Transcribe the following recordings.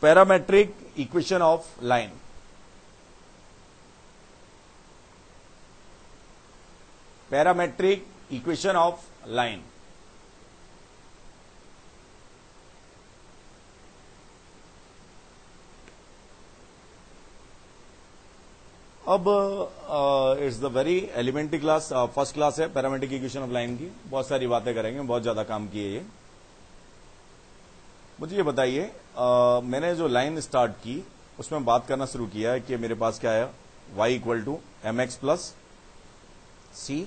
Parametric equation of line. Parametric equation of line. अब it's the very elementary class, first class है parametric equation of line की। बहुत सारी बातें करेंगे, बहुत ज्यादा काम किए ये। मुझे ये बताइए, मैंने जो लाइन स्टार्ट की उसमें बात करना शुरू किया है कि मेरे पास क्या है, y equal to m x plus c.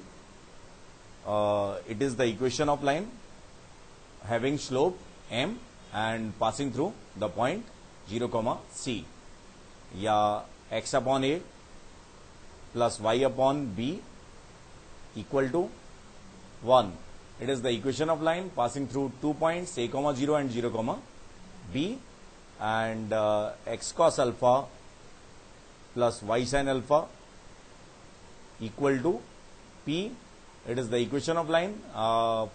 It is the equation of line having slope m and passing through the point 0, c, या x upon a plus y upon b equal to 1. It is the equation of line passing through 2 points a, 0 and 0, b, and x cos alpha plus y sin alpha equal to p. It is the equation of line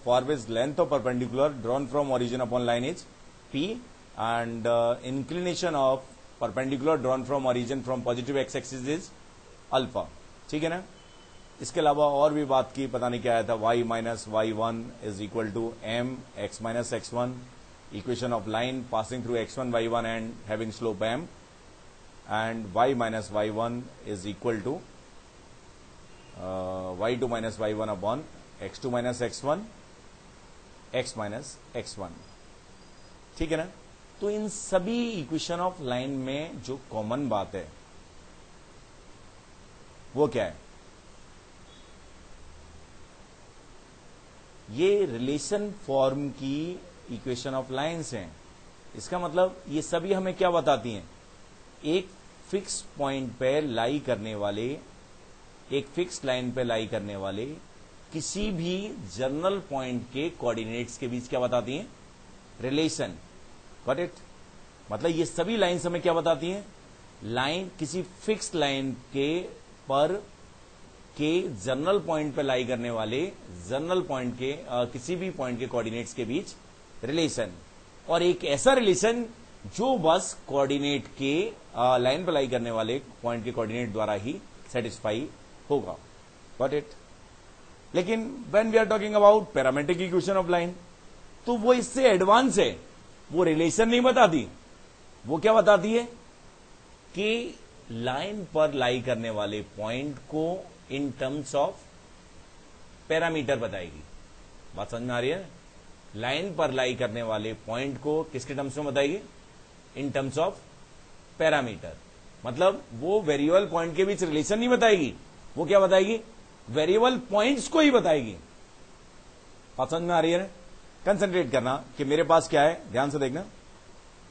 for which length of perpendicular drawn from origin upon line is p, and inclination of perpendicular drawn from origin from positive x axis is alpha. ठीक है ना। इसके अलावा और भी बात की, पता नहीं क्या आया था, y minus y1 is equal to m x minus x1, equation of line passing through x1 y1 and having slope m, and y minus y1 is equal to y2 minus y1 upon x2 minus x1 x minus x1। ठीक है ना। तो इन सभी equation of line में जो common बात है वो क्या है, ये रिलेशन फॉर्म की इक्वेशन ऑफ लाइंस हैं। इसका मतलब ये सभी हमें क्या बताती हैं, एक फिक्स पॉइंट पे लाई करने वाले, एक फिक्स लाइन पे लाई करने वाले किसी भी जर्नल पॉइंट के कोऑर्डिनेट्स के बीच क्या बताती हैं, रिलेशन। Got it. मतलब ये सभी लाइंस हमें क्या बताती हैं, लाइन किसी फिक्स लाइन के पर के जर्नल पॉइंट पे लाई करने वाले जर्नल पॉइंट के किसी भी पॉइंट के कोऑर्डिनेट्स के बीच रिलेशन, और एक ऐसा रिलेशन जो बस कोऑर्डिनेट के लाइन पे लाई करने वाले पॉइंट के कोऑर्डिनेट द्वारा ही सेटिस्फाई होगा। Got it. लेकिन when we are talking about parametric equation of line, तो वो इससे एडवांस है। वो रिलेशन नहीं बताती, वो क्या बताती है कि लाइन पर लाई करने वाले पॉइंट को इन टर्म्स ऑफ पैरामीटर बताएगी। बात समझ में आ रही है। लाइन पर लाई करने वाले पॉइंट को किसके टर्म्स में बताएगी, इन टर्म्स ऑफ पैरामीटर। मतलब वो वेरिएबल पॉइंट के बीच रिलेशन नहीं बताएगी, वो क्या बताएगी, वेरिएबल पॉइंट्स को ही बताएगी। बात समझ में आ रही है। कंसंट्रेट करना कि मेरे पास क्या है, ध्यान से देखना।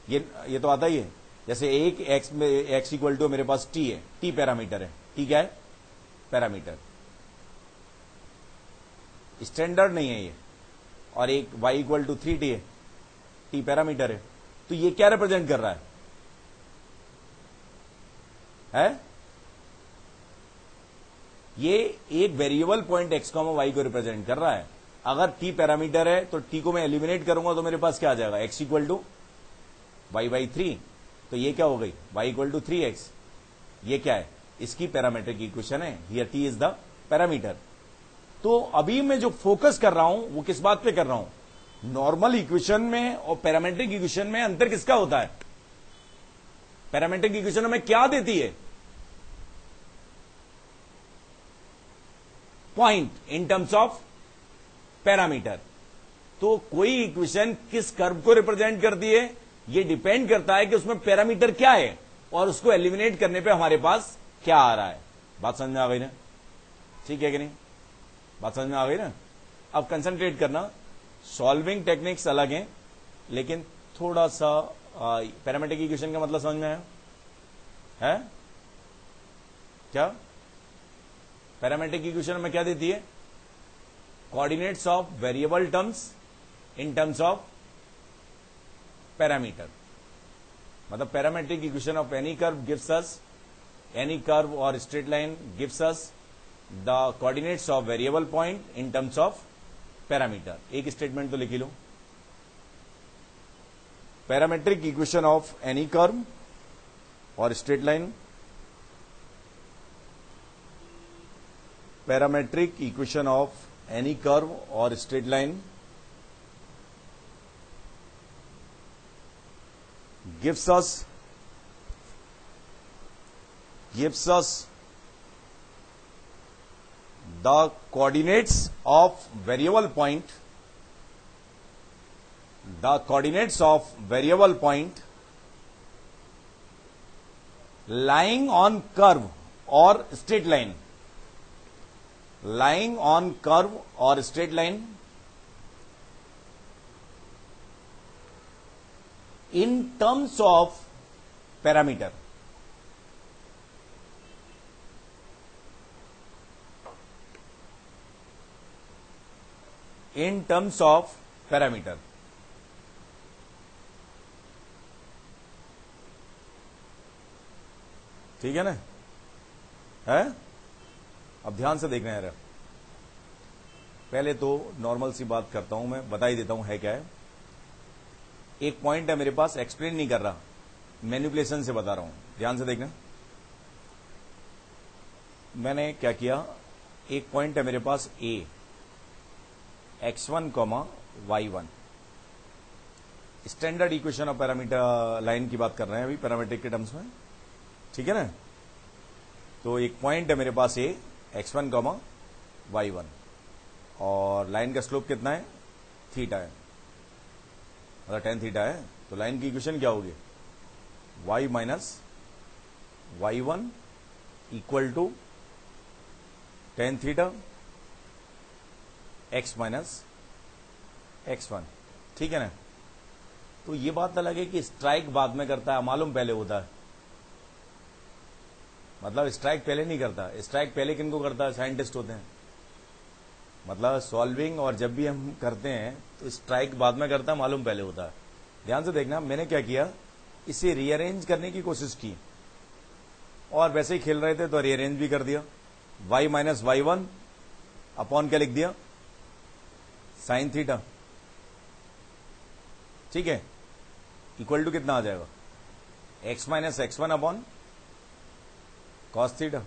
ये तो आता ही है। जैसे एक x में x इक्वल टू मेरे पास t है, t पैरामीटर है। t क्या है, पैरामीटर, स्टैंडर्ड नहीं है ये। और एक y इक्वल टू 3t है, t पैरामीटर है। तो ये क्या रिप्रेजेंट कर रहा है? ये एक वेरिएबल पॉइंट x, y को रिप्रेजेंट कर रहा है। अगर t पैरामीटर है तो t को मैं एलिमिनेट करूंगा तो मेरे पास क्या आ जाएगा, x इक्वल टू y/3। तो ये क्या हो गई, y इक्वल टू 3x। ये क्या है, इसकी पैरामीट्रिक इक्वेशन है। Here t is the parameter. तो अभी मैं जो फोकस कर रहा हूं वो किस बात पे कर रहा हूं, नॉर्मल इक्वेशन में और पैरामीट्रिक इक्वेशन में अंतर किसका होता है। पैरामीट्रिक इक्वेशन हमें क्या देती है, point in terms of parameter. तो कोई इक्वेशन किस कर्व को रिप्रेजेंट करती है, ये डिपेंड करता है कि उसमें पैरामीटर क्या है और उसको एलिमिनेट करने पे हमारे पास क्या आ रहा है। बात समझ में आ गई ना, ठीक है कि नहीं, बात समझ में आ गई ना। अब कंसंट्रेट करना, सॉल्विंग टेक्निक्स अलग हैं, लेकिन थोड़ा सा पैरामीट्रिक इक्वेशन का मतलब समझ में आया है क्या। पैरामीट्रिक इक्वेशन में क्या देती है, coordinates of variable terms in terms of parameter. मतलब parametric equation of any curve gives us, any curve और straight line gives us the coordinates of variable point in terms of parameter. एक statement तो लिखी लो, parametric equation of any curve और straight line, parametric equation of any curve और straight line gives us the coordinates of variable point, lying on curve or straight line, in terms of parameter. In terms of parameter. ठीक है ना? है? अब ध्यान से देखना है। पहले तो नॉर्मल सी बात करता हूं, मैं बता ही देता हूं है क्या है। एक पॉइंट है मेरे पास, एक्सप्लेन नहीं कर रहा, मैनिपुलेशन से बता रहा हूं, ध्यान से देखना। मैंने क्या किया, एक पॉइंट है मेरे पास ए, x1, y1, standard equation of parameter line की बात कर रहे हैं अभी पैरामीट्रिक के टर्म्स में, ठीक है ना। तो एक पॉइंट है मेरे पास ए, x1, y1, और लाइन का स्लोप कितना है, थीटा है, अगर tan थीटा है तो लाइन की इक्वेशन क्या होगी, y minus y1 equal to tan theta x minus x1, ठीक है ना। तो ये बात अलग है कि स्ट्राइक बाद में करता है, मालूम पहले होता है, मतलब स्ट्राइक पहले नहीं करता। स्ट्राइक पहले किनको करता है, साइंटिस्ट होते हैं, मतलब सॉल्विंग और जब भी हम करते हैं तो स्ट्राइक बाद में करता है, मालूम पहले होता है। ध्यान से देखना, मैंने क्या किया, इसे रीअरेंज करने की कोशिश की और वैसे ही खेल रहे थे तो रीअरेंज भी कर दिया। y माइनस y1 अपॉन क्या लिख दिया, साइन थीटा, ठीक है, इक्वल टू कितना आ जाएगा, x minus x1 upon cos theta,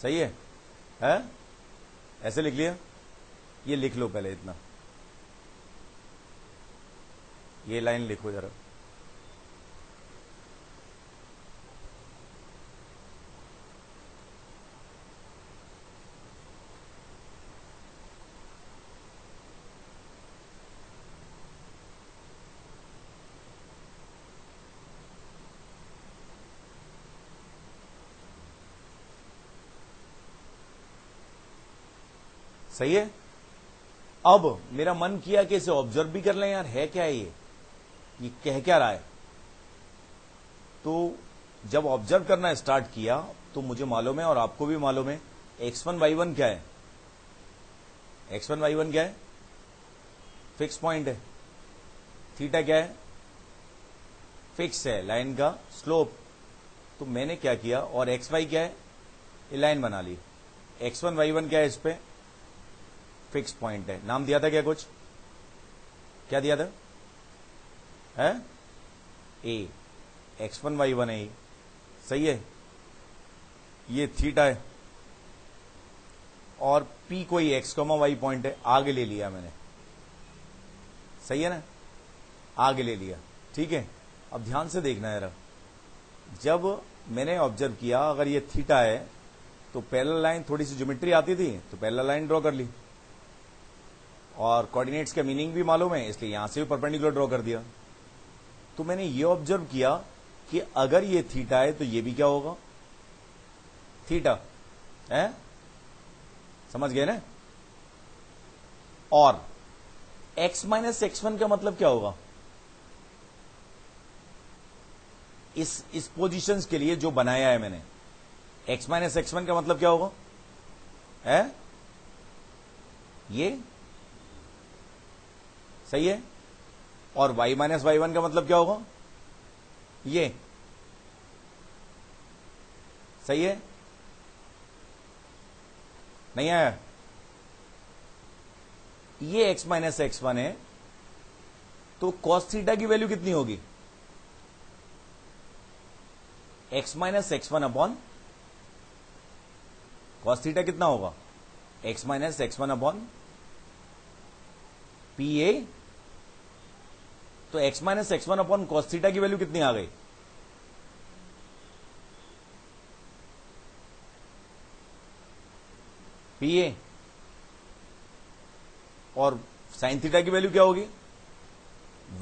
सही है? ऐसे लिख लिया। ये लिख लो पहले, इतना ये लाइन लिखो जरा। सही है? अब मेरा मन किया कि इसे ऑब्जर्व भी कर लें, यार है क्या है ये कह क्या रहा है। तो जब ऑब्जर्व करना स्टार्ट किया तो मुझे मालूम है और आपको भी मालूम है, x1 y1 क्या है, x1 y1 क्या है, फिक्स पॉइंट है, थीटा क्या है, फिक्स है, लाइन का स्लोप। तो मैंने क्या किया, और एक्स वाई क्या है, ये लाइन बना ली, x1 y1 क्या है, इस पे फिक्स पॉइंट है। नाम दिया था क्या, कुछ क्या दिया था, है ए, x1 y1 है, सही है, ये थीटा है और P कोई x, y पॉइंट है, आगे ले लिया मैंने, सही है ना, आगे ले लिया, ठीक है। अब ध्यान से देखना है, जब मैंने ऑब्जर्व किया अगर ये थीटा है तो पैरेलल लाइन, थोड़ी सी ज्योमेट्री आती थी तो पैरेलल लाइन ड्रॉ कर ली, और कोऑर्डिनेट्स का मीनिंग भी मालूम है इसलिए यहां से भी परपेंडिकुलर ड्रॉ कर दिया। तो मैंने ये ऑब्जर्व किया कि अगर ये थीटा है तो ये भी क्या होगा, थीटा है, समझ गए ना। और x माइनस x1 का मतलब क्या होगा, इस पोजीशंस के लिए जो बनाया है मैंने, x माइनस x1 का मतलब क्या होगा, है ये, सही है। और y माइनस y1 का मतलब क्या होगा, ये, सही है, नहीं आया, ये x माइनस x1 है तो कॉस थीटा की वैल्यू कितनी होगी? x minus x1 upon cos theta कितना होगा? x minus x1 upon p a. तो x minus x1 upon cos theta की वैल्यू कितनी आ गई? P a. और साइन थीटा की वैल्यू क्या होगी?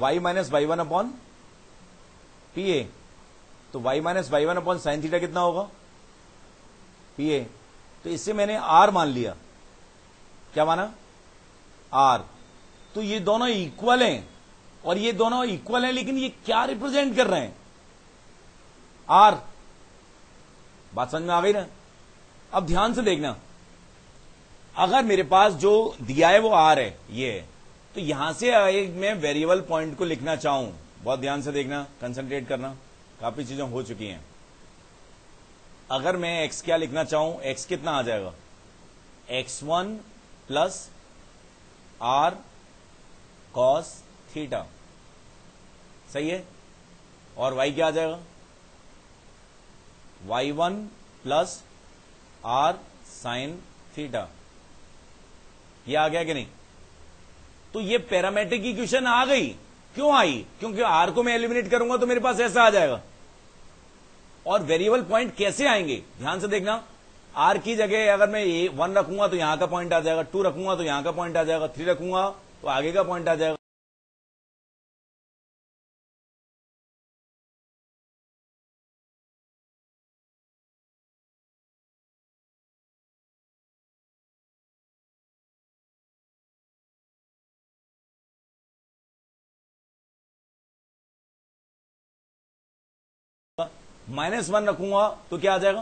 y minus y one upon p a. तो y minus y one upon sine theta कितना होगा? P a. तो इससे मैंने r मान लिया। क्या माना? r। तो ये दोनों इक्वल हैं और ये दोनों इक्वल हैं, लेकिन ये क्या रिप्रेजेंट कर रहे हैं? r। बात समझ में आ गई ना? अब ध्यान से देखना, अगर मेरे पास जो दिया है वो r है, ये है, तो यहां से एक मैं वेरिएबल पॉइंट को लिखना चाहूं, बहुत ध्यान से देखना, कंसंट्रेट करना, काफी चीजें हो चुकी हैं। अगर मैं x क्या लिखना चाहूं, x कितना आ जाएगा? x1 plus r cos theta, सही है। और y क्या आ जाएगा? y1 plus r sine theta. ये आ गया कि नहीं? तो ये पैरामेट्रिक इक्वेशन आ गई। क्यों आई? क्योंकि आर को मैं एलिमिनेट करूंगा तो मेरे पास ऐसा आ जाएगा। और वेरिएबल पॉइंट कैसे आएंगे, ध्यान से देखना। आर की जगह अगर मैं 1 रखूंगा तो यहां का पॉइंट आ जाएगा, 2 रखूंगा तो यहां का पॉइंट आ जाएगा, 3 रखूंगा तो आगे का पॉइंट आ जाएगा। -1 रखूंगा तो क्या आ जाएगा?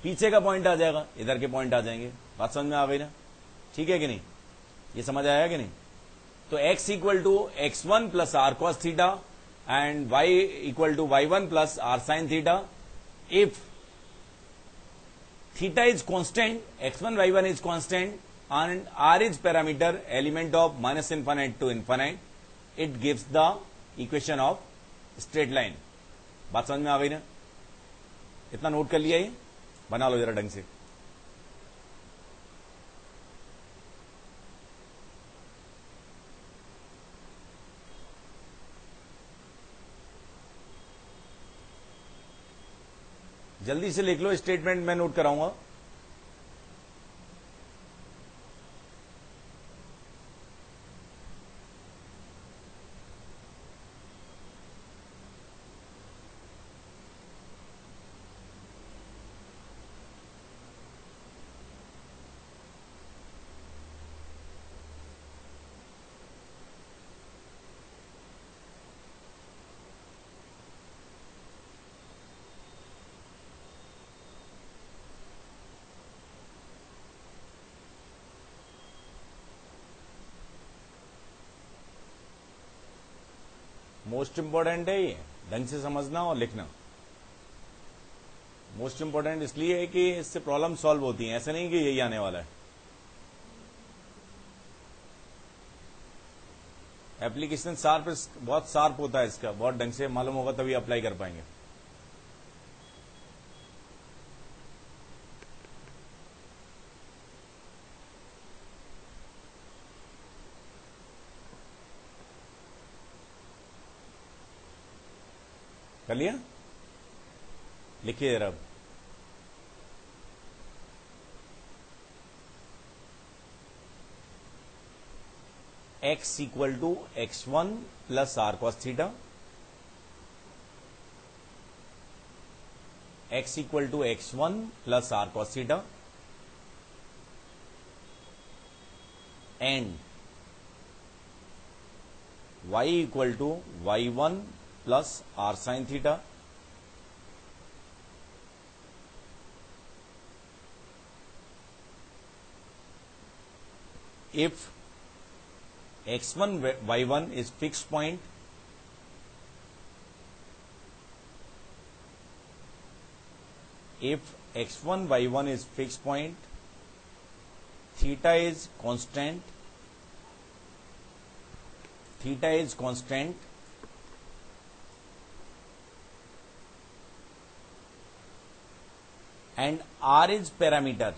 पीछे का पॉइंट आ जाएगा, इधर के पॉइंट आ जाएंगे। बात समझ में आ गई ना? ठीक है कि नहीं? ये समझ आया कि नहीं? तो x equal to x1 plus r cos theta and y equal to y1 plus r sine theta. If theta is constant, x1 y1 is constant and r is parameter element of minus infinite to infinite, it gives the equation of straight line। बात समझ में आ गई ना? इतना note कर लिया, ये बना लो जरा ढंग से। जल्दी से लिख लो, स्टेटमेंट मैं नोट कराऊंगा। मोस्ट इंपॉर्टेंट है ये, ढंग से समझना और लिखना। मोस्ट इंपॉर्टेंट इसलिए है कि इससे प्रॉब्लम सॉल्व होती है, ऐसे नहीं कि यही आने वाला है। एप्लीकेशन शार्प, बहुत शार्प होता है इसका, बहुत ढंग से मालूम होगा तभी अप्लाई कर पाएंगे। कर लिया? लिखिए जरा। x equal to x1 plus r cos theta, x equal to x1 plus r cos theta and y equal to y1 plus r sine theta. If x1 y1 is fixed point, if x1 y1 is fixed point, theta is constant, theta is constant and r is parameter,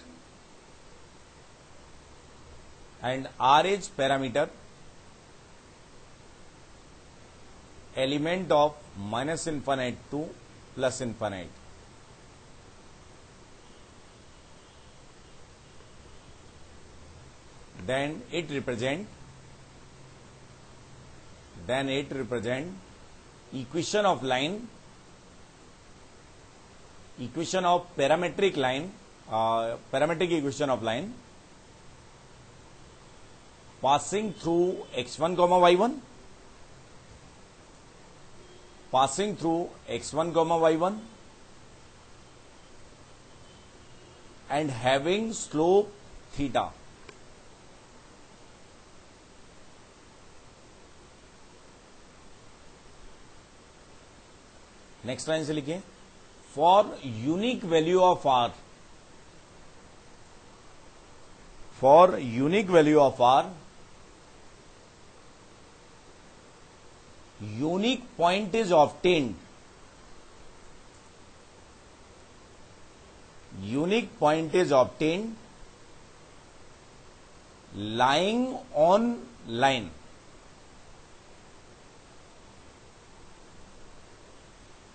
element of minus infinite to plus infinite. Then it represent equation of parametric line, parametric equation of line passing through x1 comma y1, and having slope theta. Next line से लिखिए, for unique value of r, unique point is obtained, lying on line.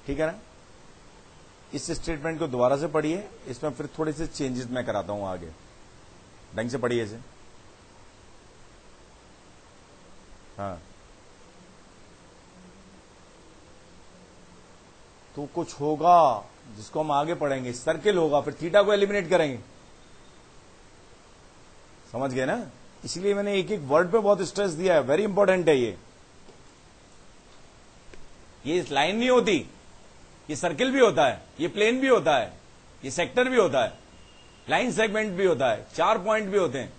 ठीक है ना? इस statement को दोबारा से पढ़िए, इसमें फिर थोड़े से चेंजेस मैं कराता हूं आगे, ढंग से पढ़िए इसे। हाँ, तो कुछ होगा जिसको हम आगे पढ़ेंगे, सर्किल होगा, फिर थीटा को एलिमिनेट करेंगे, समझ गए ना? इसलिए मैंने एक एक वर्ड पे बहुत स्ट्रेस दिया है, वेरी इंपॉर्टेंट है ये लाइन नहीं होती, ये सर्किल भी होता है, ये प्लेन भी होता है, ये सेक्टर भी होता है, लाइन सेगमेंट भी होता है, 4 पॉइंट भी होते हैं।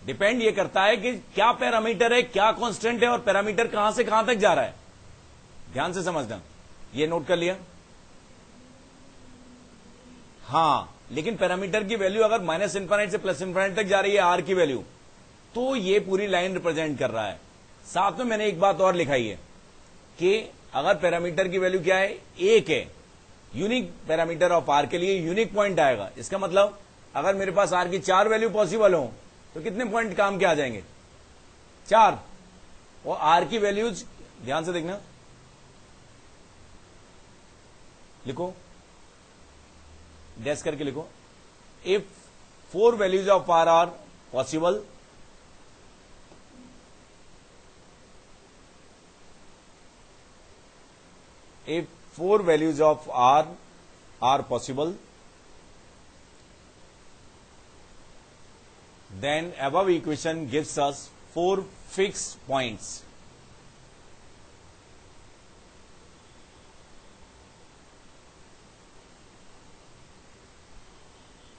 डिपेंड ये करता है कि क्या पैरामीटर है, क्या कांस्टेंट है, और पैरामीटर कहां से कहां तक जा रहा है। ध्यान से समझना, ये नोट कर लिया? हां, लेकिन पैरामीटर की वैल्यू अगर माइनस इनफाइनाइट से प्लस इनफाइनाइट तक जा रही है आर की वैल्यू, तो ये पूरी लाइन रिप्रेजेंट कर रहा है। साथ में मैंने एक बात और लिखाई है कि अगर पैरामीटर की वैल्यू क्या है, 1 है, यूनिक पैरामीटर ऑफ आर के लिए यूनिक पॉइंट आएगा। इसका मतलब अगर मेरे पास आर की 4 वैल्यू पॉसिबल हो तो कितने पॉइंट काम के आ जाएंगे? 4। और आर की वैल्यूज ध्यान से देखना, लिखो, डैश करके लिखो, if 4 values of r are possible, if 4 values of r are possible, then above equation gives us 4 fixed points.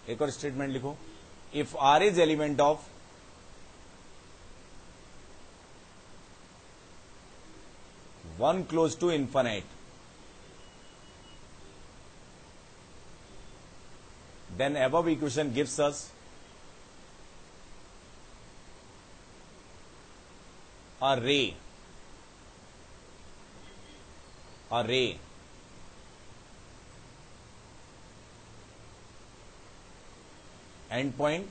एक और स्टेटमेंट लिखो, if r is element of one close to infinite, then above equation gives us a ray, and point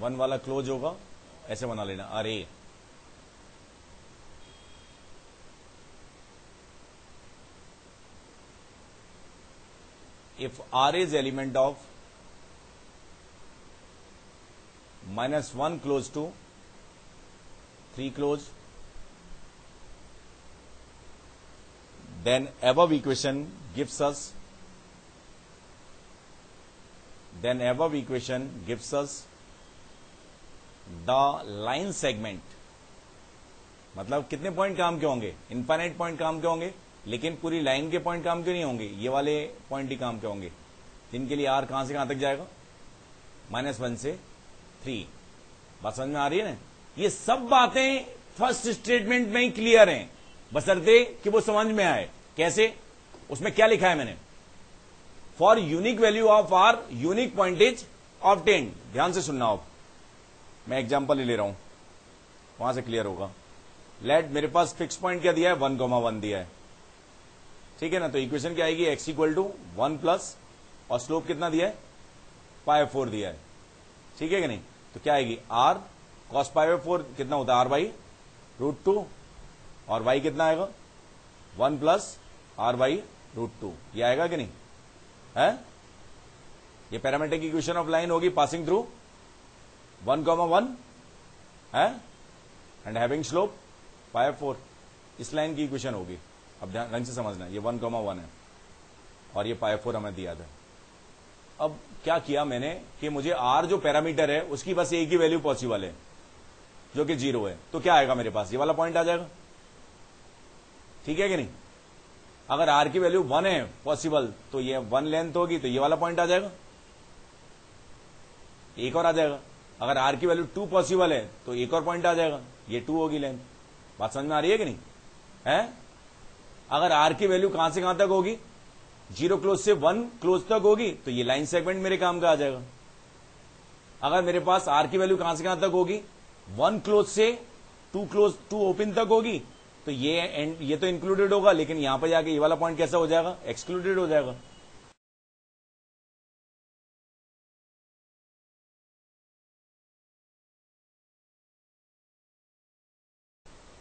1 वाला close होगा, ऐसे बना लेना, अरे if r is element of -1 close to 3 close, then above equation gives us the line segment. मतलब कितने point काम के होंगे? इनफाइनाइट पॉइंट काम के होंगे, लेकिन पूरी लाइन के पॉइंट काम के नहीं होंगे, ये वाले पॉइंट ही काम के होंगे, जिनके लिए आर कहां से कहां तक जाएगा? -1 से 3। बात समझ में आ रही है ना? ये सब बातें फर्स्ट स्टेटमेंट में ही क्लियर हैं, बशर्ते कि वो समझ में आए। कैसे? उसमें क्या लिखा है मैंने? For unique value of r unique point is obtained. ध्यान से सुनना, आप मैं एग्जाम्पल ले रहा हूं। वहां से क्लियर होगा। लेट मेरे पास फिक्स पॉइंट क्या दिया है, 1,1 दिया है, ठीक है ना। तो इक्वेशन क्या आएगी, x इक्वल टू 1 प्लस और स्लोप कितना दिया है, π/4 दिया है, ठीक है कि नहीं। तो क्या आएगी, r cos π/4 कितना होता है, r/√2 और y कितना आएगा 1 प्लस r/√2, ये आएगा कि नहीं है। ये पैरामीट्रिक इक्वेशन ऑफ लाइन होगी पासिंग थ्रू 1,1 है एंड हैविंग स्लोप π/4, इस लाइन की इक्वेशन होगी। अब ध्यान ढंग से समझना, ये 1,1 है और ये π/4 हमें दिया था। अब क्या किया मैंने कि मुझे r जो पैरामीटर है उसकी बस एक ही वैल्यू पॉसिबल है जो कि 0 है, तो क्या आएगा मेरे पास, ये वाला पॉइंट आ जाएगा, ठीक है कि नहीं। अगर r की वैल्यू 1 है पॉसिबल तो ये 1 लेंथ होगी, तो ये वाला पॉइंट आ जाएगा, एक और आ जाएगा। अगर r की वैल्यू 2 पॉसिबल है तो एक और पॉइंट आ जाएगा, ये 2 होगी लेंथ। बात समझ में आ रही है कि नहीं है। अगर r की वैल्यू कहां से कहां तक होगी, 0 क्लोज से 1 क्लोज तक होगी, तो ये लाइन सेगमेंट मेरे काम का आ जाएगा। अगर मेरे पास r की वैल्यू कहां से कहां तक होगी, 1 क्लोज से 2 ओपन तक होगी, तो ये तो इंक्लूडेड होगा, लेकिन यहां पर जाके ये वाला पॉइंट कैसा हो जाएगा, एक्सक्लूडेड हो जाएगा।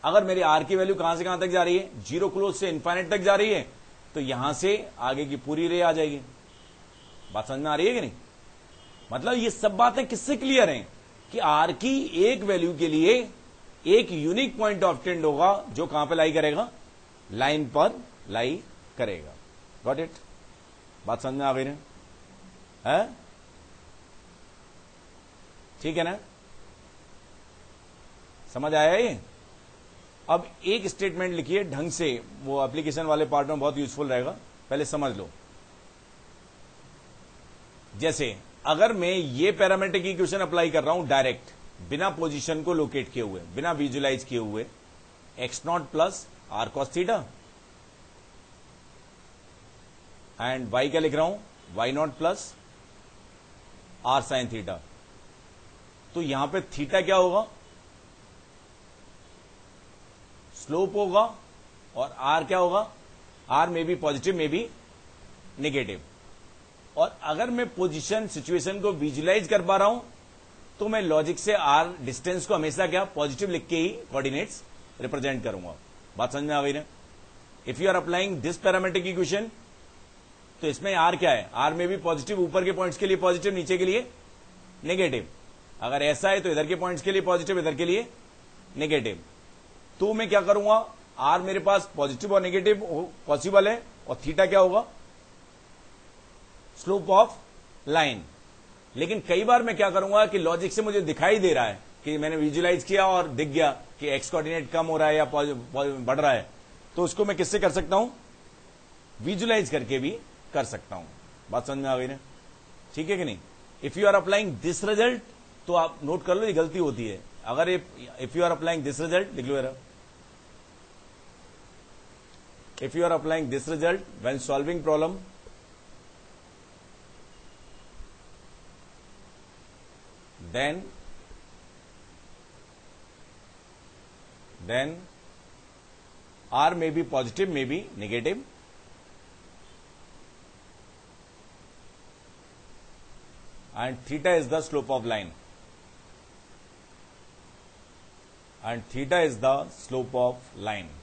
अगर मेरी r की वैल्यू कहां से कहां तक जा रही है, 0 क्लोज से इनफाइनाइट तक जा रही है, तो यहां से आगे की पूरी रे आ जाएगी। बात समझ में आ रही है कि नहीं। मतलब ये सब बातें किससे क्लियर हैं कि r की एक वैल्यू के लिए एक यूनिक पॉइंट ऑफ टेंड होगा जो कहां पे लाई करेगा, लाइन पर लाई करेगा। गॉट इट, बात समझ में आ गई ना है, ठीक है ना, समझ आया ये। अब एक स्टेटमेंट लिखिए ढंग से, वो एप्लीकेशन वाले पार्ट में बहुत यूजफुल रहेगा, पहले समझ लो। जैसे अगर मैं ये पैरामीट्रिक इक्वेशन अप्लाई कर रहा हूं डायरेक्ट, बिना पोजीशन को लोकेट किए हुए, बिना विजुलाइज किए हुए, x0 plus r cos theta and y क्या लिख रहा हूं, y0 plus r sin theta, तो यहां पे थीटा क्या होगा, स्लोप होगा, और r क्या होगा, r में भी पॉजिटिव में भी नेगेटिव। और अगर मैं पोजीशन सिचुएशन को विजुलाइज कर पा रहा हूं तो मैं लॉजिक से r डिस्टेंस को हमेशा क्या पॉजिटिव लिख के ही कोऑर्डिनेट्स रिप्रेजेंट करूंगा। बात समझ में आ गई ना। If you are applying this parametric equation, तो इसमें r क्या है, r में भी पॉजिटिव, ऊपर के पॉइंट्स के लिए पॉजिटिव, नीचे के लिए नेगेटिव। अगर ऐसा है तो इधर के पॉइंट्स के लिए पॉजिटिव, इधर के लिए नेगेटिव। तो मैं क्या करूंगा, r मेरे पास पॉजिटिव और नेगेटिव पॉसिबल है, और थीटा क्या होगा, स्लोप ऑफ लाइन। लेकिन कई बार मैं क्या करूंगा कि लॉजिक से मुझे दिखाई दे रहा है कि मैंने विजुलाइज किया और दिख गया कि एक्स कोऑर्डिनेट कम हो रहा है या बढ़ रहा है, तो उसको मैं किससे कर सकता हूं, विजुलाइज करके भी कर सकता हूं। बात समझ में आ गई ना, ठीक है कि नहीं। If you are applying this result, तो आप नोट कर लो ये गलती होती है। अगर if you are applying this result, लिख लो यार, if you are applying this result when solving problem, then r may be positive, may be negative, and theta is the slope of line, and theta is the slope of line.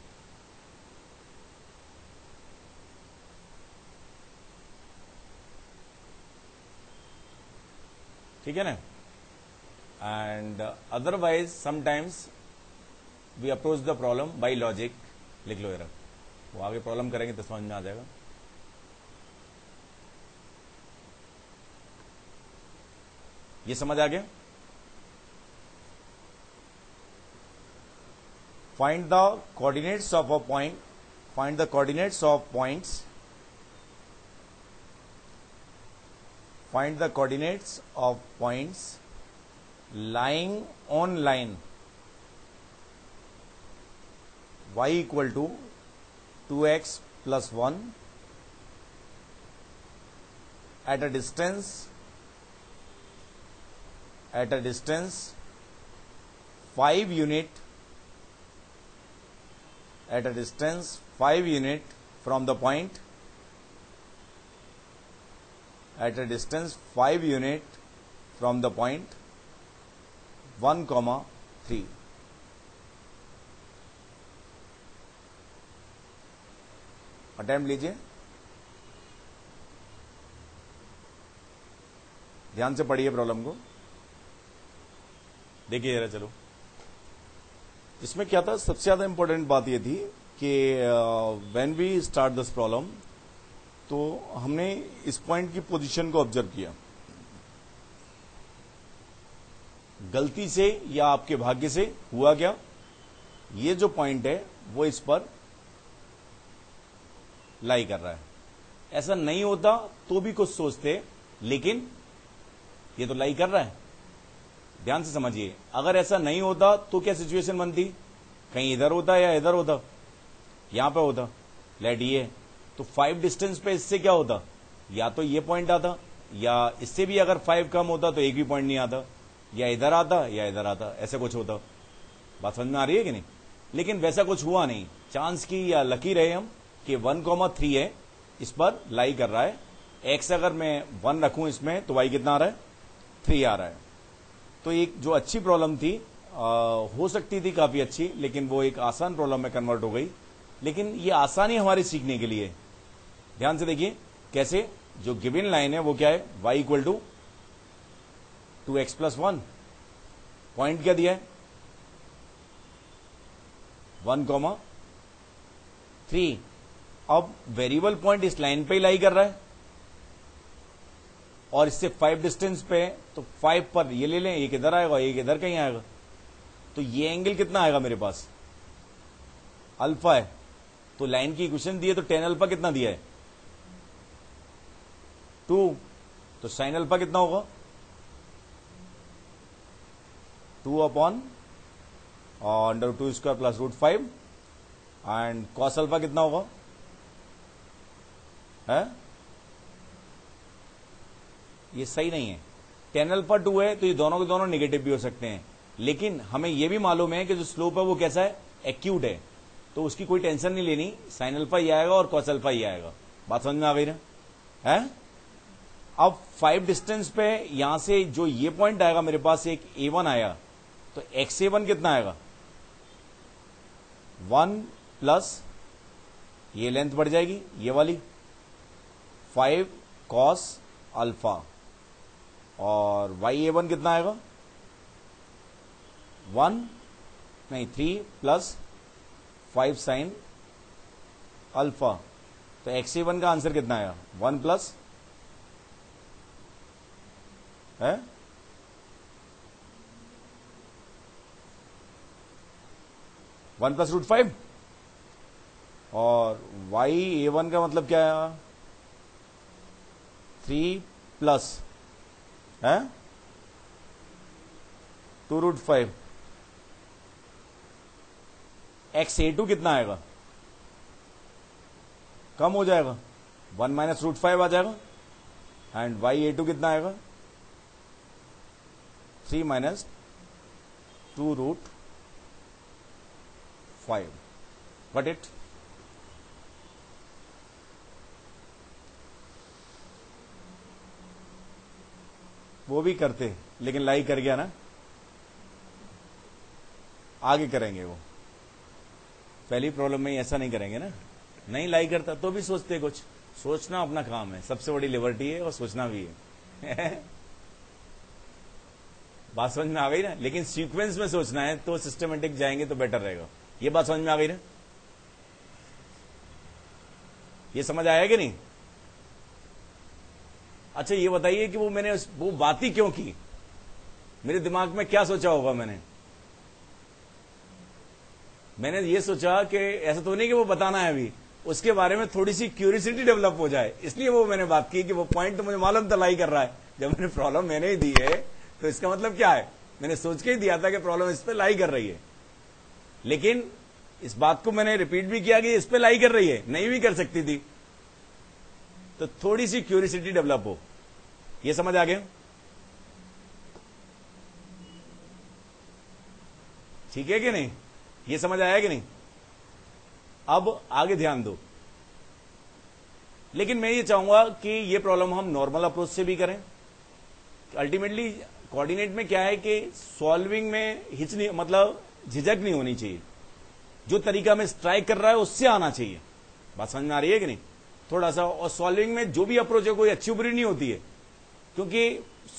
ठीक है ना। And otherwise sometimes we approach the problem by logic, लिख लो यार, वो आगे problem करेंगे तो समझ में आ जाएगा। ये समझ आ गया। Find the coordinates of a point, find the coordinates of points, find the coordinates of points lying on line y equal to 2x plus 1 at a distance 5 unit at a distance 5 unit from the point, at a distance 5 unit from the point 1, 3. Attempt लीजिए, ध्यान से पढ़िए problem को, देखिए जरा। चलो, इसमें क्या था, सबसे ज्यादा इंपॉर्टेंट बात यह थी कि when we start this problem, तो हमने इस पॉइंट की पोजीशन को ऑब्जर्व किया। गलती से या आपके भाग्य से हुआ क्या, ये जो पॉइंट है वो इस पर लाई कर रहा है। ऐसा नहीं होता तो भी कुछ सोचते, लेकिन ये तो लाई कर रहा है। ध्यान से समझिए, अगर ऐसा नहीं होता तो क्या सिचुएशन बनती, कहीं इधर होता या इधर होता, यहां पे होता, लेट ये, तो 5 डिस्टेंस पे इससे क्या होता, या तो ये पॉइंट आता, या इससे भी अगर 5 कम होता तो एक भी पॉइंट नहीं आता, या इधर आता या इधर आता, ऐसा कुछ होता। बात समझ में आ रही है कि नहीं? लेकिन वैसा कुछ हुआ नहीं। चांस की या लकी रहे हम कि 1,3 है, इस पर लाई कर रहा है। एक्स अगर मैं 1 रखूं इसमें, तो वाई कितना आ रहा है, 3 आ रहा है। तो एक जो अच्छी प्रॉब्लम थी, हो सकती थी काफी अच्छी, लेकिन वो एक आसान प्रॉब्लम में कन्वर्ट हो गई। लेकिन ये आसानी हमारे सीखने के लिए। ध्यान से देखिए कैसे, जो गिवन लाइन है वो क्या है, y equal to 2x + 1, point क्या दिया है, 1,3। अब वेरिएबल पॉइंट इस लाइन पे ही लाई कर रहा है, और इससे 5 डिस्टेंस पे, तो 5 पर ये ले लें, एक इधर आएगा, एक इधर कहीं आएगा, तो ये एंगल कितना आएगा मेरे पास, अल्फा है। तो लाइन की इक्वेशन दी है, तो tan अल्फा कितना दिया है, 2, तो sin अल्फा कितना होगा, 2/√2² + √5, एंड cos अल्फा कितना होगा, है ये सही नहीं है। tan अल्फा 2 है, तो ये दोनों के दोनों नेगेटिव भी हो सकते हैं, लेकिन हमें यह भी मालूम है कि जो स्लोप है वो कैसा है, एक्यूट है, तो उसकी कोई टेंशन नहीं लेनी, sin अल्फा ही आएगा और cos अल्फा ही आएगा। बात समझ में आ गई ना, है? अब 5 डिस्टेंस पे यहां से जो ये पॉइंट आएगा मेरे पास, एक A1 आया, तो XA1 कितना आएगा, 1 प्लस ये लेंथ बढ़ जाएगी ये वाली, 5 cos अल्फा, और YA1 कितना आएगा, 3 प्लस 5 sin अल्फा। तो XA1 का आंसर कितना आएगा, 1 प्लस है 1 + √5, और YA1 का मतलब क्या है, 3 प्लस है 2√5। XA2 कितना आएगा, कम हो जाएगा, 1 - √5 आ जाएगा, एंड YA2 कितना आएगा, 3 - 2√5। Got it? वो भी करते, लेकिन लाई कर गया ना, आगे करेंगे वो। पहली प्रॉब्लम में ऐसा नहीं करेंगे ना, नहीं लाई करता तो भी सोचते कुछ, सोचना अपना काम है, सबसे बड़ी लिबर्टी है, और सोचना भी है। बात समझ में आ गई ना? लेकिन सीक्वेंस में सोचना है, तो सिस्टमेटिक जाएंगे तो बेटर रहेगा। ये बात समझ में आ गई ना? ये समझ आया कि नहीं? अच्छा ये बताइए कि मैंने वो बात ही क्यों की, मेरे दिमाग में क्या सोचा होगा मैंने ये सोचा कि ऐसा तो नहीं कि वो बताना है अभी, उसके बारे में थोड़ी सी क्यूरियोसिटी डेवलप हो जाए, इसलिए वो मैंने बात की कि वो पॉइंट तो मुझे मालूम था लाई कर रहा है। जब मैंने प्रॉब्लम मैंने ही दी है, तो इसका मतलब क्या है, मैंने सोच के ही दिया था कि प्रॉब्लम इस पे लाई कर रही है, लेकिन इस बात को मैंने रिपीट भी किया कि इस पे लाई कर रही है, नहीं भी कर सकती थी, तो थोड़ी सी क्यूरियोसिटी डेवलप हो। ये समझ आ गया? ठीक है कि नहीं? ये समझ आया कि नहीं? अब आगे ध्यान दो, लेकिन मैं ये चाहूंगा कि ये प्रॉब्लम हम नॉर्मल अप्रोच से भी करें। अल्टीमेटली कोऑर्डिनेट में क्या है कि सॉल्विंग में हिच नहीं, मतलब झिझक नहीं होनी चाहिए। जो तरीका में स्ट्राइक कर रहा है उससे आना चाहिए। बात समझ में आ रही है कि नहीं? थोड़ा सा। और सॉल्विंग में जो भी अप्रोच है कोई अच्छी बुरी नहीं होती है, क्योंकि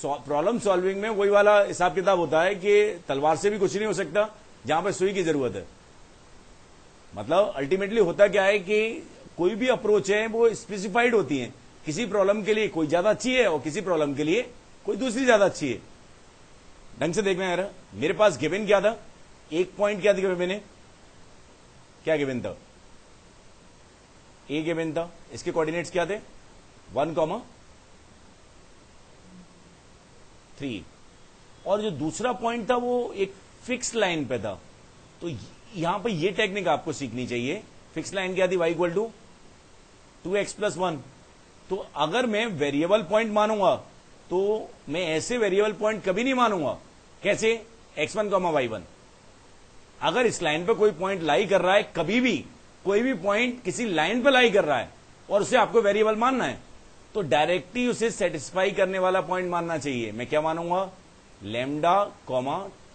प्रॉब्लम सॉल्विंग में वही वाला हिसाब किताब होता है कि तलवार से भी कुछ नहीं हो सकता जहां पर सुई की जरूरत है। मतलब अल्टीमेटली होता क्या है कि कोई भी अप्रोच है वो स्पेसिफाइड होती है। किसी प्रॉब्लम के लिए कोई ज्यादा अच्छी है और किसी प्रॉब्लम के लिए कोई दूसरी ज्यादा अच्छी है। ढंग से देखना है। मेरे पास गिवन क्या था? एक पॉइंट क्या दिया मैंने? क्या गिवन था? ए गिवन था। इसके कोऑर्डिनेट्स क्या थे? 1,3। और जो दूसरा पॉइंट था वो एक फिक्स लाइन पे था। तो यहां पर ये टेक्निक आपको सीखनी चाहिए। फिक्स लाइन क्या थी? y equal to 2x+1। तो अगर मैं वेरिएबल पॉइंट मानूंगा तो मैं ऐसे वेरिएबल पॉइंट कभी नहीं मानूंगा। कैसे? x1, y1। अगर इस लाइन पे कोई पॉइंट लाई कर रहा है, कभी भी कोई भी पॉइंट किसी लाइन पे लाई कर रहा है और उसे आपको वेरिएबल मानना है, तो डायरेक्टली उसे सेटिस्फाई करने वाला पॉइंट मानना चाहिए। मैं क्या मानूंगा? Lambda,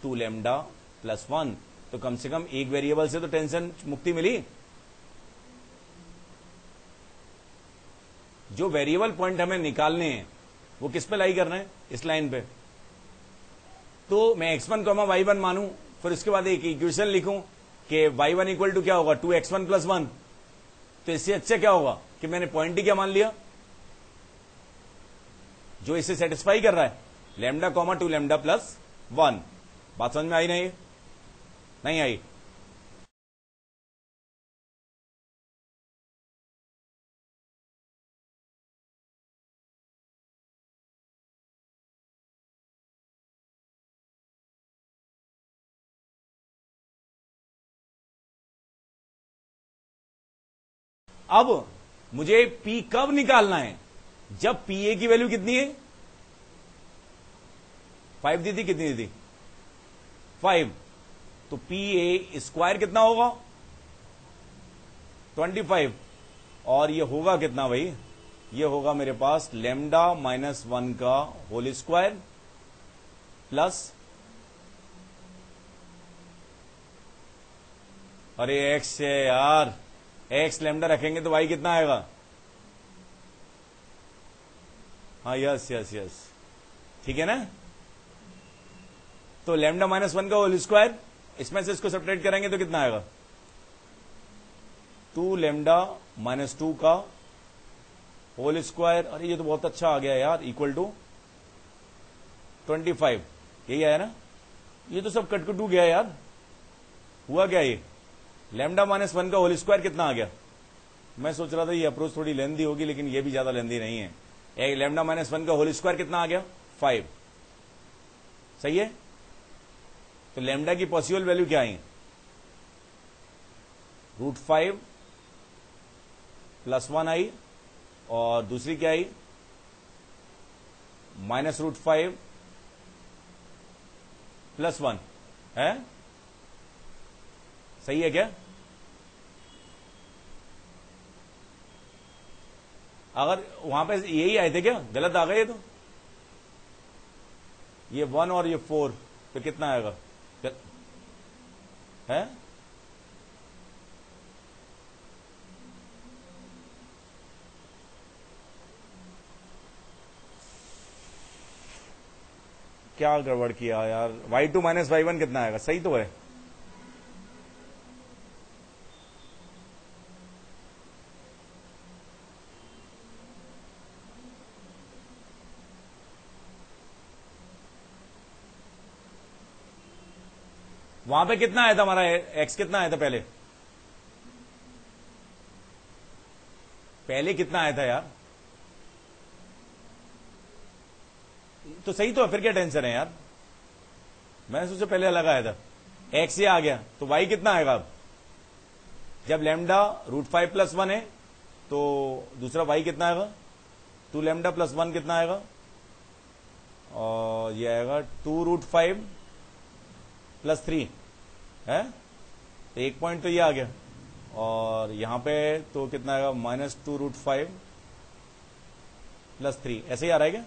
2 lambda plus 1। तो कम से कम एक वेरिएबल से तो टेंशन मुक्ति मिली। जो वेरिएबल पॉइंट हमें निकालने हैं वो किस पे लाई करना है? इस लाइन पे। तो मैं x1, y1 मानूं, फिर उसके बाद एक इक्वेशन लिखूं कि y1 इक्वल टू क्या होगा? 2x1+1। तो इससे अच्छा क्या होगा कि मैंने पॉइंट ही क्या मान लिया जो इसे सेटिस्फाई कर रहा है, लैम्डा, 2 लैम्डा प्लस 1। बात समझ में आई नहीं? नहीं आई? अब मुझे P कब निकालना है? जब PA की वैल्यू कितनी है? 5 दी थी। कितनी दी थी? 5। तो PA स्क्वायर कितना होगा? 25। और ये होगा कितना भाई? ये होगा मेरे पास लैम्डा -1 का होल स्क्वायर प्लस, अरे x है यार, x लैम्डा रखेंगे तो y कितना आएगा? हाँ, यस यस यस, ठीक है ना? तो लैम्डा -1 का होल स्क्वायर, इसमें से इसको सब्ट्रैक्ट करेंगे तो कितना आएगा? 2 लैम्डा -2 का होल स्क्वायर। अरे ये तो बहुत अच्छा आ गया यार, इक्वल टू 25। यही आया ना? ये तो सब कटकटू गया यार। हुआ क्या? ये लैम्डा -1 का होल स्क्वायर कितना आ गया? मैं सोच रहा था ये अप्रोच थोड़ी लेंदी होगी, लेकिन ये भी ज्यादा लेंदी नहीं है। एक लैम्डा -1 का होल स्क्वायर कितना आ गया? 5। सही है? तो लैम्डा की पॉसिबल वैल्यू क्या आई? √5 + 1 आई, और दूसरी क्या आई? -√5 + 1 है। सही है क्या? अगर वहां पे यही आए थे क्या? गलत आ गए? तो ये 1 और ये 4, तो कितना आएगा? है क्या गड़बड़ किया यार? y2 - y1 कितना आएगा? सही तो है। वहां पे कितना आया था हमारा? x कितना आया था पहले? पहले कितना आया था यार? तो सही तो है, फिर क्या टेंशन है यार? मैंने सोचा पहले अलग आया था। x ये आ गया, तो y कितना आएगा अब? जब लैम्डा √5 + 1 है तो दूसरा y कितना आएगा? 2 लैम्डा + 1 कितना आएगा? और ये आएगा 2√5 + 3 है। तो एक पॉइंट तो ये आ गया। और यहां पे तो कितना आएगा, -2√5 + 3, ऐसे ही आ रहा है क्या?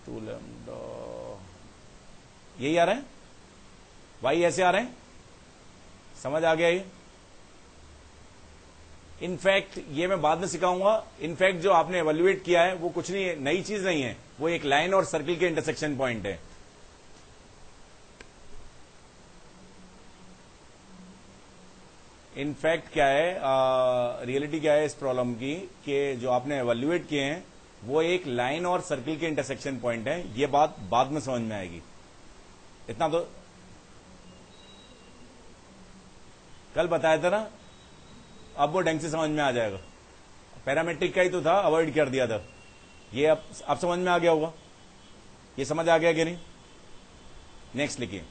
2λ यही आ रहा है भाई, ऐसे आ रहे हैं, समझ आ गया ये? इनफैक्ट ये मैं बाद में सिखाऊंगा। इनफैक्ट जो आपने एवेल्युएट किया है वो कुछ नहीं है, नई चीज नहीं है, वो एक लाइन और सर्किल के इंटरसेक्शन पॉइंट है। इनफैक्ट क्या है, रियलिटी क्या है इस प्रॉब्लम की, कि जो आपने एवेल्युएट किए हैं वो एक लाइन और सर्किल के इंटरसेक्शन पॉइंट है। ये बात बाद में समझ में आएगी, इतना तो कल बताया था ना, अब वो ढंग से समझ में आ जाएगा। पैरामेट्रिक का ही तो था, अवॉइड कर दिया था। ये अब समझ में आ गया होगा, ये समझ आ गया कि नहीं? नेक्स्ट लिखिए।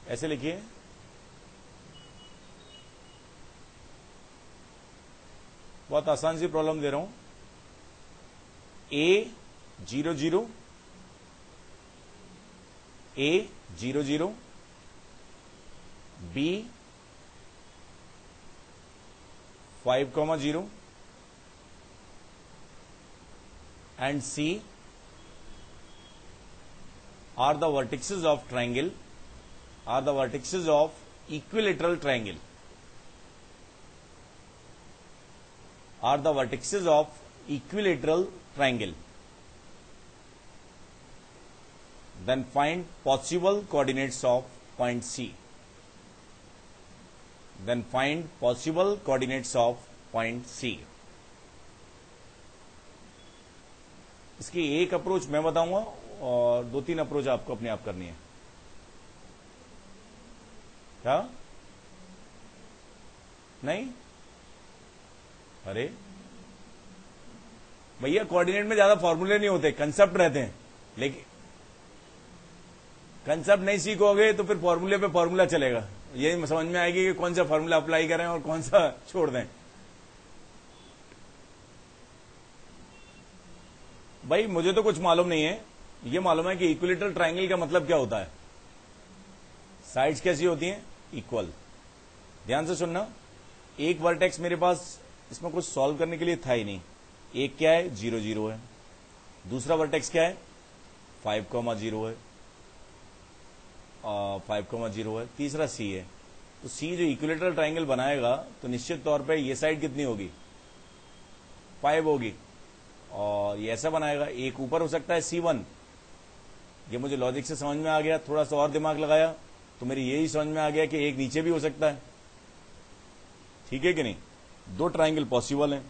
ऐसे लिखिए, बहुत आसान सी प्रॉब्लम दे रहा हूं। A00 A00 B 5,0 and C are the vertices of triangle, are the vertices of equilateral triangle, are the vertices of equilateral triangle. Then find possible coordinates of point C. Then find possible coordinates of point C. इसकी एक approach मैं बताऊंगा और 2-3 approach आपको अपने आप करनी है। क्या? नहीं? अरे भैया, कोऑर्डिनेट में ज्यादा फॉर्मूले नहीं होते, कंसेप्ट रहते हैं। लेकिन कंसेप्ट नहीं सीखोगे तो फिर फॉर्मूले पे फॉर्मूला चलेगा, ये समझ में आएगी कि कौन सा फॉर्मूला अप्लाई करें और कौन सा छोड़ दें। भाई मुझे तो कुछ मालूम नहीं है, ये मालूम है कि इक्विलेटरल ट्रायंगल का मतलब क्या होता है। साइड्स कैसी होती हैं? इक्वल। ध्यान से सुनना, एक वर्टेक्स मेरे पास इसमें कुछ सॉल्व करने के लिए था ही नहीं। एक क्या है? 0,0 है। दूसरा वर्टेक्स क्या है? 5,0 है, 5,0 है। तीसरा सी है। तो सी जो इक्विलेटरल ट्रायंगल बनाएगा तो निश्चित तौर पे ये साइड कितनी होगी? 5 होगी। और ये ऐसा बनाएगा, एक ऊपर हो सकता है C1। ये मुझे लॉजिक से समझ में आ गया, थोड़ा सा और दिमाग लगाया तो मेरी यही समझ में आ गया कि एक नीचे भी हो सकता है। ठीक है कि नहीं? 2 ट्रायंगल पॉसिबल हैं।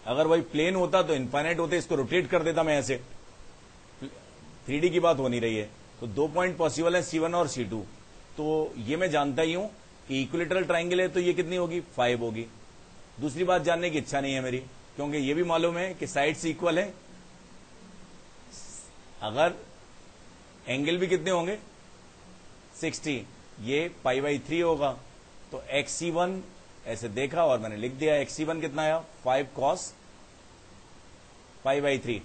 अगर वही प्लेन होता तो इनफाइनाइट होते, इसको रोटेट कर देता मैं ऐसे। 3D की बात हो नहीं रही है। तो 2 पॉइंट पॉसिबल है, C1 और C2। तो ये मैं जानता ही हूं कि इक्विलेटरल ट्रायंगल है तो ये कितनी होगी? 5 होगी। दूसरी बात जानने की इच्छा नहीं है मेरी, क्योंकि ये भी मालूम है कि साइड्स इक्वल है। अगर एंगल भी कितने होंगे? 60। ये π/3 होगा। तो XC1 ऐसे देखा और मैंने लिख दिया, XC1 कितना आया? 5 cos π/3।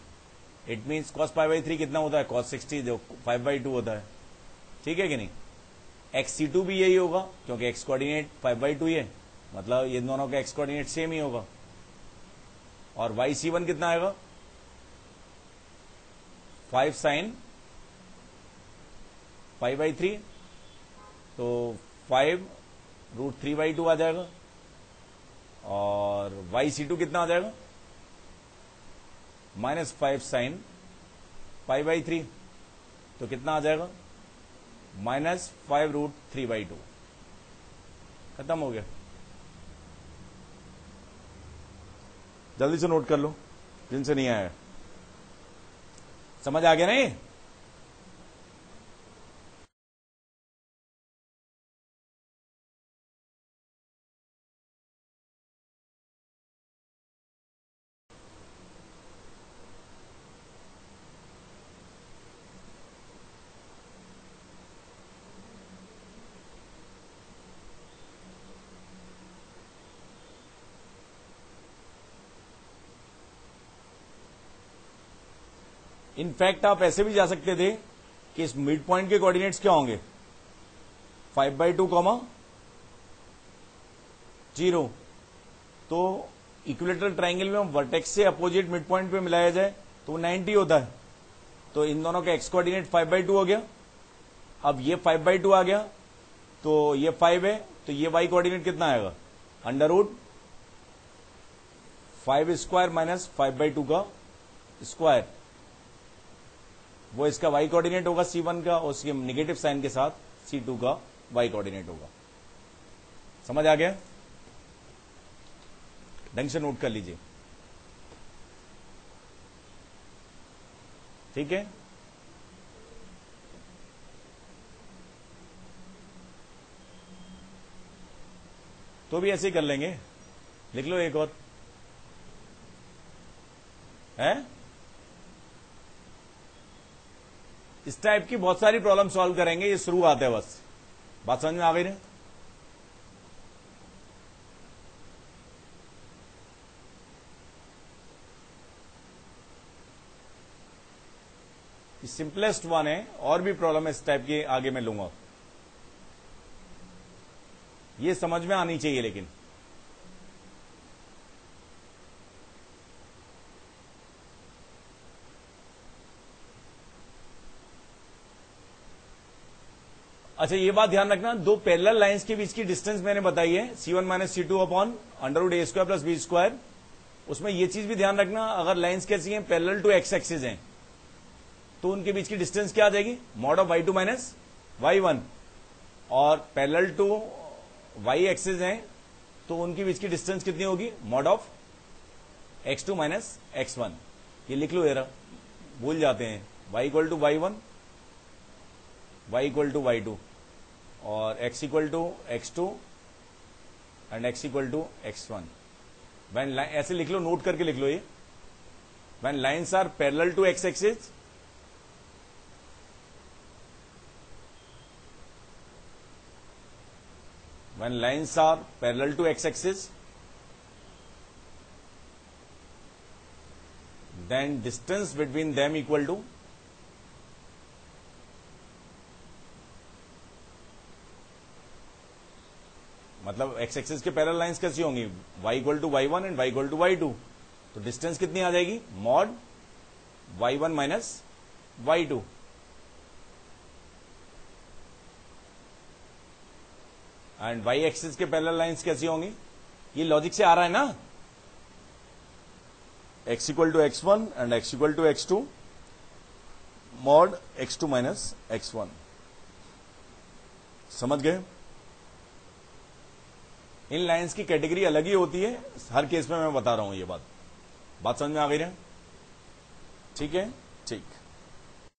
इट मीन्स cos π/3 कितना होता है? cos 60, जो 5/2 होता है। ठीक है कि नहीं? XC2 भी यही होगा, क्योंकि x कोऑर्डिनेट 5/2 ही है, मतलब ये दोनों का x कोऑर्डिनेट सेम ही होगा। और YC1 कितना आएगा? 5 sin π/3, तो 5√3/2 आ जाएगा। और YC2 कितना आ जाएगा? -5 sin π/3, तो कितना आ जाएगा? -5√3/2। खत्म हो गया। जल्दी से नोट कर लो जिनसे नहीं आया। समझ आ गया नहीं? इनफैक्ट आप ऐसे भी जा सकते थे कि इस मिड पॉइंट के कोऑर्डिनेट्स क्या होंगे, 5/2 0। तो इक्विलेटरल ट्राइंगल में वर्टेक्स से अपोजिट मिड पॉइंट पे मिलाया जाए तो 90 होता है। तो इन दोनों का एक्स कोऑर्डिनेट 5/2 हो गया। अब ये 5/2 आ गया तो ये 5 है, तो ये वाई कोऑर्डिनेट कितना आएगा, √5² माइनस 5/2 का स्क्वायर। वो इसका वाई कोऑर्डिनेट होगा C1 का, और उसके निगेटिव साइन के साथ C2 का वाई कोऑर्डिनेट होगा। समझ आ गया? ढंग से नोट कर लीजिए, ठीक है। तो भी ऐसे ही कर लेंगे, लिख लो एक और है। इस टाइप की बहुत सारी प्रॉब्लम सॉल्व करेंगे, ये शुरुआत है बस। बात समझ में आ गई ना? सिंपलेस्ट वन है, और भी प्रॉब्लम इस टाइप की आगे मैं लूंगा, ये समझ में आनी चाहिए। लेकिन अच्छा, ये बात ध्यान रखना, दो पैरेलल लाइंस के बीच की डिस्टेंस मैंने बताई है C1 minus C2 upon √a² plus b²। उसमें ये चीज भी ध्यान रखना, अगर लाइंस कैसी हैं, पैरेलल टू एक्स एक्सिस हैं, तो उनके बीच की डिस्टेंस क्या आ जाएगी, mod of y2 minus y1। और पैरेलल टू y एक्सिस हैं तो उनके बीच की डिस्टेंस कितनी होगी, mod of x2 minus x1। ये लिख लो जरा, भूल जाते हैं। y equal to y1, y equal to y2, और x equal to x2 and x equal to x1। When ऐसे लिख लो, नोट करके लिख लो ये, when lines are parallel to x axis, when lines are parallel to x-axis, then distance between them equal to मतलब x axis के parallel lines कैसी होंगी, y equal to y1 and y equal to y2। तो distance कितनी आ जाएगी, mod y1 minus y2। And y axis के parallel lines कैसी होंगी, ये लॉजिक से आ रहा है ना, x equal to x1 and x equal to x2 mod x2 minus x1। समझ गए? इन लाइंस की कैटेगरी अलग ही होती है, हर केस में मैं बता रहा हूं ये बात समझ में आ गई है? ठीक है, ठीक।